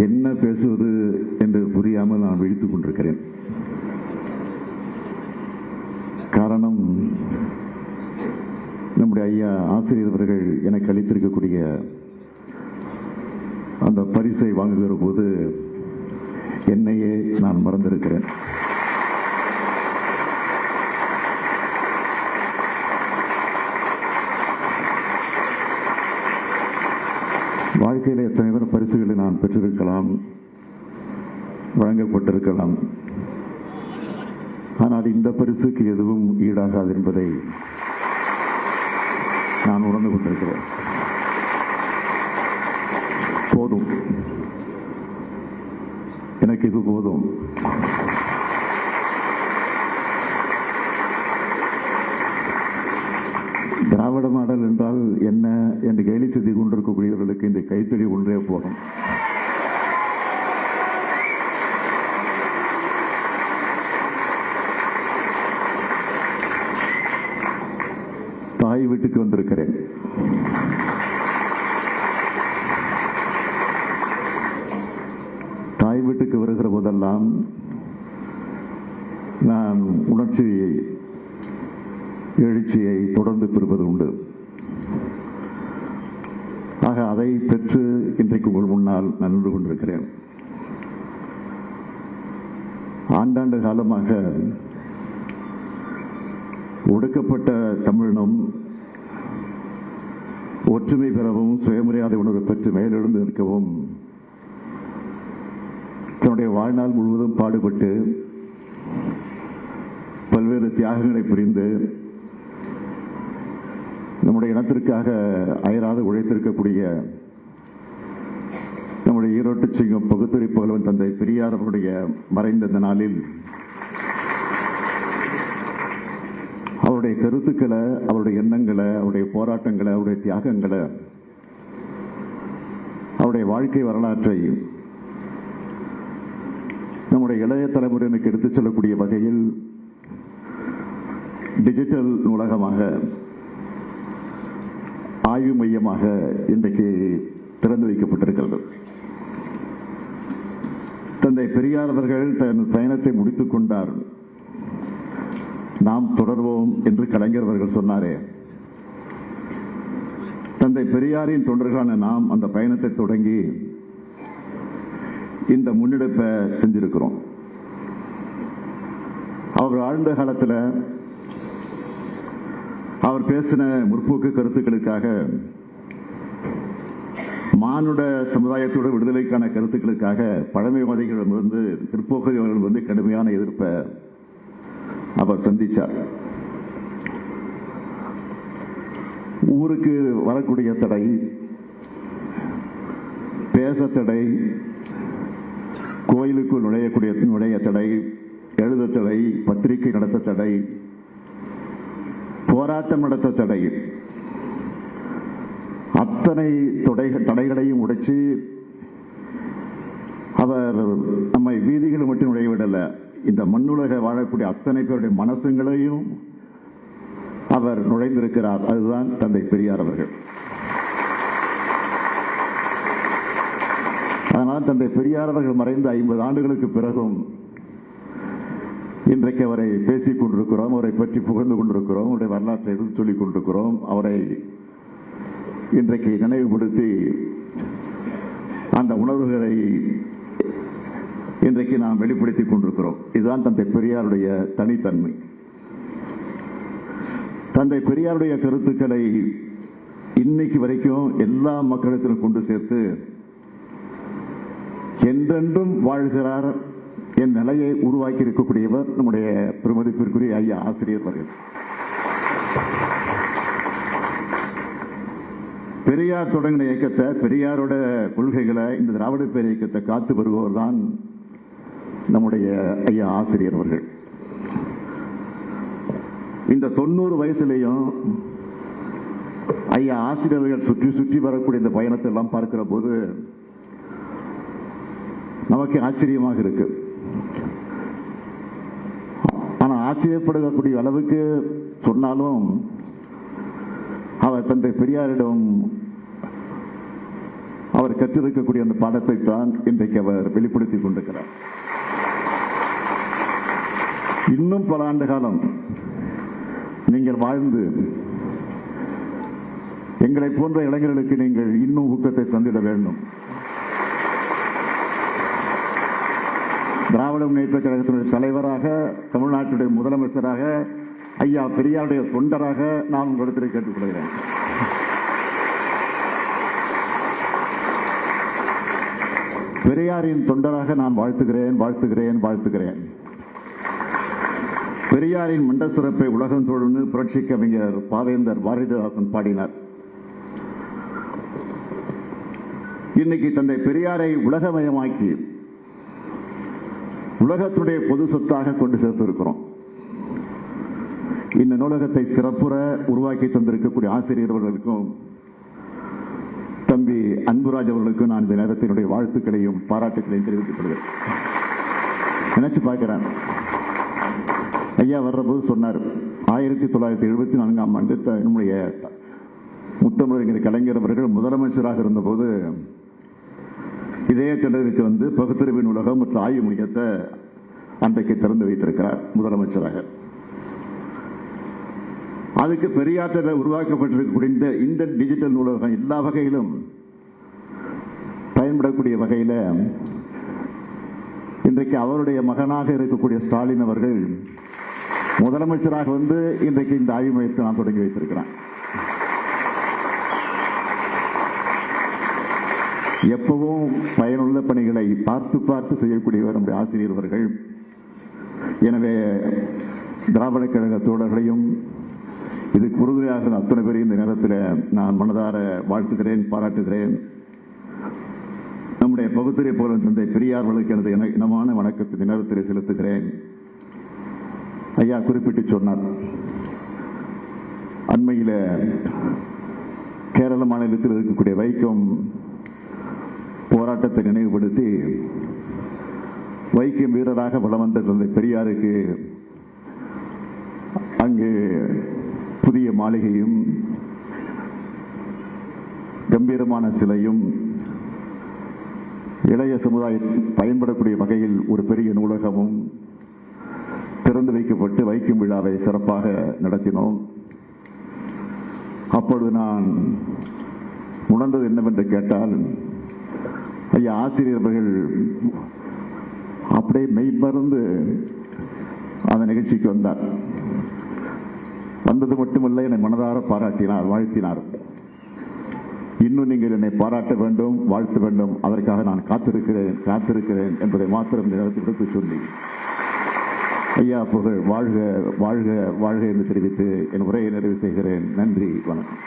என்ன பேசுவது என்று புரியாமல் நான் விழித்துக் கொண்டிருக்கிறேன். காரணம், நம்முடைய ஐயா ஆசிரியர் அவர்கள் எனக்கு அளித்திருக்கக்கூடிய அந்த பரிசை வாங்குகிற போது என்னையே நான் மறந்திருக்கிறேன். வாழ்க்கையில் எத்தனை பரிசுகளை நான் பெற்றிருக்கலாம், வழங்கப்பட்டிருக்கலாம். ஆனால் இந்த பரிசுக்கு எதுவும் ஈடாகாது என்பதை நான் உணர்ந்து கொண்டிருக்கிறேன். போதும், எனக்கு இது போதும். திராவிட மாடல் என்றால் என்ன என்று கேலி செய்து கொண்டிருக்கக்கூடியவர்களுக்கு இந்த கைத்தறி ஒன்றே போதும். தாய் வீட்டுக்கு வந்திருக்கிறேன். தாய் வீட்டுக்கு வருகிற போதெல்லாம் நான் உணர்ச்சியை, எழுச்சியை தொடர்ந்து பெறுவது உண்டு. ஆக அதை பெற்று இன்றைக்கு உங்கள் முன்னால் நான் நின்று கொண்டிருக்கிறேன். ஆண்டாண்டு காலமாக ஒடுக்கப்பட்ட தமிழினம் ஒற்றுமை பெறவும், சுயமரியாதை உணர்வு பெற்று மேலெழுந்து நிற்கவும் தன்னுடைய வாழ்நாள் முழுவதும் பாடுபட்டு பல்வேறு தியாகங்களை புரிந்து நம்முடைய இனத்திற்காக அயராது உழைத்திருக்கக்கூடிய நம்முடைய ஈரோட்டு சிங்கம் பகுத்துறை புகழ்வன் தந்தை பெரியார் அவருடைய மறைந்த இந்த நாளில் அவருடைய கருத்துக்களை, அவருடைய எண்ணங்களை, அவருடைய போராட்டங்களை, அவருடைய தியாகங்களை, அவருடைய வாழ்க்கை வரலாற்றை நம்முடைய இளைய தலைமுறையினருக்கு எடுத்துச் செல்லக்கூடிய வகையில் டிஜிட்டல் நூலகமாக, ஆய்வு மையமாக இன்றைக்கு திறந்து வைக்கப்பட்டிருக்கிறது. தந்தை பெரியார் அவர்கள் தன் பயணத்தை முடித்துக் கொண்டார். நாம் தொடர்வோம் என்று கலைஞர் அவர்கள் சொன்னாரே, தந்தை பெரியாரின் தொண்டர்களான நாம் அந்த பயணத்தை தொடங்கி இந்த முன்னெடுப்பை செஞ்சிருக்கிறோம். அவர் ஆழ்ந்த காலத்தில் அவர் பேசின முற்போக்கு கருத்துக்களுக்காக, மானுட சமுதாயத்தோட விடுதலைக்கான கருத்துக்களுக்காக பழமைவாதிகளிடமிருந்து, பிற்போக்குகளிடமிருந்து கடுமையான எதிர்ப்பை அவர் சந்தித்தார். ஊருக்கு வரக்கூடிய தடை, பேச தடை, கோயிலுக்குள் நுழைய தடை, எழுத தடை, பத்திரிகை நடத்த தடை, போராட்டம் நடத்த தடை, அத்தனை தடைகளையும் உடைச்சு அவர் நம்மை வீதிகளை மட்டும் நுழையவிடல, இந்த மண்ணுலக வாழக்கூடிய அத்தனை பேருடைய மனசுங்களையும் அவர் நுழைந்திருக்கிறார். அதுதான் தந்தை பெரியார் அவர்கள். அதனால் தந்தை பெரியார் அவர்கள் மறைந்த 50 ஆண்டுகளுக்கு பிறகும் இன்றைக்கு அவரை பேசிக் கொண்டிருக்கிறோம், அவரை பற்றி புகழ்ந்து கொண்டிருக்கிறோம், அவருடைய வரலாற்றை எடுத்து சொல்லிக் கொண்டிருக்கிறோம். அவரை இன்றைக்கு நினைவுபடுத்தி அந்த உணர்வுகளை இன்றைக்கு நாம் வெளிப்படுத்திக் கொண்டிருக்கிறோம். இதுதான் தந்தை பெரியாருடைய தனித்தன்மை. தந்தை பெரியாருடைய கருத்துக்களை இன்னைக்கு வரைக்கும் எல்லா மக்களிடத்திலும் கொண்டு சேர்த்து என்றென்றும் வாழ்கிறார் என் நிலையை உருவாக்கி இருக்கக்கூடியவர் நம்முடைய பெருமதிப்பிற்குரிய ஐயா ஆசிரியர் அவர்கள். பெரியார் தொடங்கின இயக்கத்தை, பெரியாரோட கொள்கைகளை, இந்த திராவிட பேர் இயக்கத்தை காத்து வருபவர் தான் நம்முடைய ஐயா ஆசிரியர் அவர்கள். இந்த 90 வயசுலையும் ஐயா ஆசிரியர்கள் சுற்றி சுற்றி வரக்கூடிய இந்த பயணத்தை எல்லாம் பார்க்கிற போது நமக்கு ஆச்சரியமாக இருக்கு. ஆனா ஆச்சரியப்படக்கூடிய அளவுக்கு சொன்னாலும் அவர் தந்தை பெரியாரிடம் அவர் கற்றிருக்கக்கூடிய அந்த பாடத்தை தான் இன்றைக்கு அவர் வெளிப்படுத்திக் கொண்டிருக்கிறார். இன்னும் பல ஆண்டு காலம் நீங்கள் வாழ்ந்து எங்களை போன்ற இளைஞர்களுக்கு நீங்கள் இன்னும் ஊக்கத்தை தந்திட வேண்டும். திராவிட முன்னேற்ற கழகத்தினுடைய தலைவராக, தமிழ்நாட்டுடைய முதலமைச்சராக, ஐயா பெரியாருடைய தொண்டராக நான் உங்களிடத்தில் கேட்டுக்கொள்கிறேன். பெரியாரின் தொண்டராக நான் வாழ்த்துகிறேன், வாழ்த்துகிறேன், வாழ்த்துகிறேன். பெரியாரின் மண்ட சிறப்பை உலகம் தொழுன்னு புரட்சி கவிஞர் பாவேந்தர் பாரதிதாசன் பாடினார். இன்னைக்கு தந்தை பெரியாரை உலகமயமாக்கி உலகத்துடைய பொது சொத்தாக கொண்டு சேர்த்திருக்கிறோம். இந்த நூலகத்தை சிறப்புற உருவாக்கி தந்திருக்கக்கூடிய ஆசிரியர்களுக்கும் தம்பி அன்புராஜ் அவர்களுக்கும் நான் இந்த நேரத்தினுடைய வாழ்த்துக்களையும் பாராட்டுகளையும் தெரிவித்துக் கொள்கிறேன். நினைச்சு பார்க்கிறேன், ஐயா வர்றபோது சொன்னார், 1974ஆம் ஆண்டு நம்முடைய முத்தமிழறிஞர் கலைஞர் அவர்கள் முதலமைச்சராக இருந்தபோது இதே திடலுக்கு வந்து பகுத்தறிவு நூலகம் மற்றும் ஆய்வு மையத்தை அன்றைக்கு திறந்து வைத்திருக்கிறார் முதலமைச்சராக. அதுக்கு பெரியாற்றில் உருவாக்கப்பட்டிருக்கக்கூடிய இந்த டிஜிட்டல் நூலகம் எல்லா வகையிலும் பயன்படக்கூடிய வகையில் இன்றைக்கு அவருடைய மகனாக இருக்கக்கூடிய ஸ்டாலின் அவர்கள் முதலமைச்சராக வந்து இன்றைக்கு இந்த ஆய்வு மையத்தை நான் தொடங்கி வைத்திருக்கிறேன். எப்பவும் பயனுள்ள பணிகளை பார்த்து பார்த்து செய்யக்கூடியவர் நம்முடைய ஆசிரியர் அவர்கள். எனவே திராவிட கழக தோழர்களையும் இதுக்கு உறுதுணையாக அத்தனை பேரையும் இந்த நேரத்தில் நான் மனதார வாழ்த்துகிறேன், பாராட்டுகிறேன். நம்முடைய பகுத்தறிவு போல தந்தை பெரியார் அவர்களுக்கு எனது இனமான வணக்கத்தை இந்த நேரத்தில் செலுத்துகிறேன். ஐயா குறிப்பிட்டு சொன்னார், அண்மையில் கேரள மாநிலத்தில் இருக்கக்கூடிய வைக்கம் போராட்டத்தை நினைவுபடுத்தி வைக்கம் வீரராக வலம் வந்த தந்தை பெரியாருக்கு அங்கு புதிய மாளிகையும் கம்பீரமான சிலையும் இளைய சமுதாயம் பயன்படக்கூடிய வகையில் ஒரு பெரிய நூலகமும் திறந்து வைக்கப்பட்டு வைக்கும் விழாவை சிறப்பாக நடத்தினோம். அப்பொழுது நான் உணர்ந்தது என்னவென்று கேட்டால், ஐயா ஆசிரியர்கள் அப்படியே மெய்மறந்து அந்த நிகழ்ச்சிக்கு வந்தார். வந்தது மட்டுமல்ல, என்னை மனதார பாராட்டினார், வாழ்த்தினார். இன்னும் நீங்கள் என்னை பாராட்ட வேண்டும், வாழ்த்த வேண்டும், அதற்காக நான் காத்திருக்கிறேன் என்பதை மாத்திரம் இந்த நேரத்தில் எடுத்து சொல்லி, ஐயா புகழ் வாழ்க வாழ்க வாழ்க என்று தெரிவித்து என் உரையை நிறைவு செய்கிறேன். நன்றி, வணக்கம்.